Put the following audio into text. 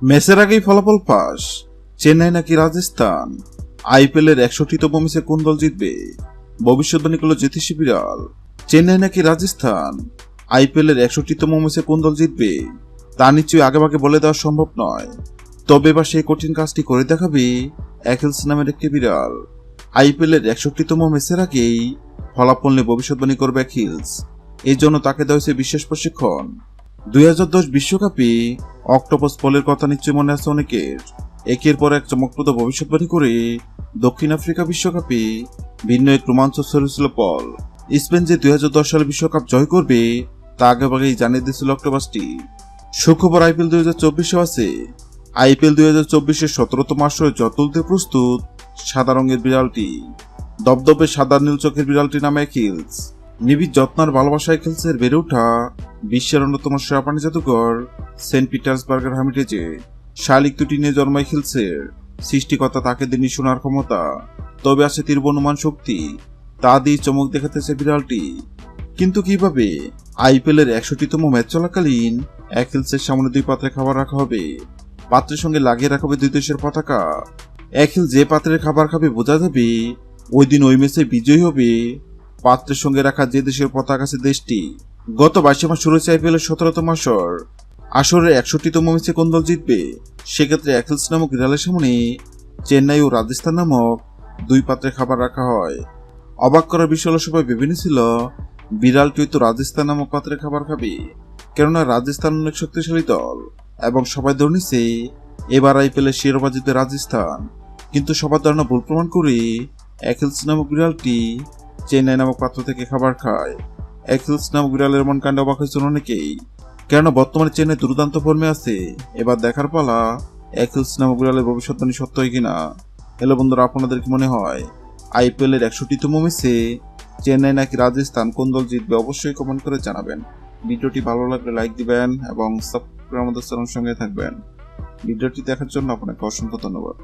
ম্যাচের আগেই ফলাফল ফাঁস, চেন্নাই নাকি রাজস্থান। আইপিএল এর 61তম ম্যাচে কোন দল জিতবে? ভবিষ্যৎবাণী করল জ্যোতিষী বিড়াল। চেন্নাই নাকি রাজস্থান, আইপিএল এর 61তম ম্যাচে কোন দল জিতবে তা নিশ্চয়ই আগেভাগে বলে দেওয়া সম্ভব নয়। তবে এবার সেই কঠিন কাজটি করে দেখাবে অ্যাকিলস নামের একটি বিড়াল। আইপিএল এর 61তম ম্যাচের আগেই ফলাফল নিয়ে ভবিষ্যৎবাণী করবে অ্যাকিলস। এই জন্য তাকে দেওয়া হয়েছে বিশেষ প্রশিক্ষণ। 2010 বিশ্বকাপে অক্টোপাস পলের কথা নিশ্চয়ই মনে আছে অনেকের। একের পর এক চমকপ্রদ ভবিষ্যৎবাণী করে দক্ষিণ আফ্রিকা বিশ্বকাপে ভিন্ন এক রোমাঞ্চ ছড়িয়েছিল পল। স্পেন যে 2010 সালে বিশ্বকাপ জয় করবে তা আগেভাগেই জানিয়ে দিয়েছিল অক্টোপাসটি। শুক্রবার আইপিএল 2024 আছে। আইপিএল 2024-এর 17তম আসরে জয় তুলতে প্রস্তুত সাদা রঙের বিড়ালটি। দবদবে সাদা নীল চোখের বিড়ালটির নাম অ্যাকিলস। নিবিড় যত্ন আর ভালোবাসায় অ্যাকিলসের বেড়ে ওঠা বিশ্বের অন্যতম সেরা প্রাণী জাদুঘর সেন্ট পিটার্সবার্গের হামিটেজে। শালিক দুটি নিয়ে জন্মায় অ্যাকিলসের। সৃষ্টিকর্তা তাকে দেননি শোনার ক্ষমতা, তবে আছে তীব্র অনুমান শক্তি। তা দিয়ে চমক দেখাতেছে বিড়ালটি। কিন্তু কিভাবে? আইপিএল এর 61তম ম্যাচ চলাকালীন অ্যাকিলসের সামনে 2 পাত্রে খাবার রাখা হবে। পাত্রের সঙ্গে লাগিয়ে রাখা হবে 2 দেশের পতাকা। অ্যাকিল যে পাত্রের খাবার খাবে বোঝা যাবে ওই দিন ওই ম্যাচে বিজয়ী হবে পাত্রের সঙ্গে রাখা যে দেশের পতাকা আছে দেশটি। গত 22 মাস শুরু হয়েছে আইপিএল এর 17তম আসর। আসরের 61তম ম্যাচে কোন দল জিতবে? সেক্ষেত্রে অ্যাকিলস নামক বিড়ালের সামনে চেন্নাই ও রাজস্থান নামক 2 পাত্রে খাবার রাখা হয়। অবাক করার বিষয় হলো সবাই ভেবে নিয়েছিল বিড়ালটি হয়তো রাজস্থান নামক পাত্রে খাবার খাবে, কেননা রাজস্থান অনেক শক্তিশালী দল এবং সবাই ধরে নিছে এবার আইপিএল এর শিরোপা জিতবে রাজস্থান। কিন্তু সবার ধারণা ভুল প্রমাণ করে অ্যাকিলস নামক বিড়ালটি চেন্নাই নামক পাত্র থেকে খাবার খায়। অ্যাকিলস নামক বিড়ালের এমন কাণ্ডে অবাক হয়েছিল অনেকেই, কেননা বর্তমানে চেন্নাই দুর্দান্ত ফর্মে আছে। এবার দেখার পালা অ্যাকিলস নামক বিড়ালের ভবিষ্যৎবাণী সত্য হয় কিনা। হ্যালো বন্ধুরা, আপনাদের কি মনে হয় আইপিএল এর 61তম ম্যাচে চেন্নাই নাকি রাজস্থান কোন দল জিতবে? অবশ্যই কমেন্ট করে জানাবেন। ভিডিওটি ভালো লাগলে লাইক দিবেন এবং সাবস্ক্রাইব আমাদের চ্যানেলের সঙ্গে থাকবেন। ভিডিওটি দেখার জন্য আপনাকে অসংখ্য ধন্যবাদ।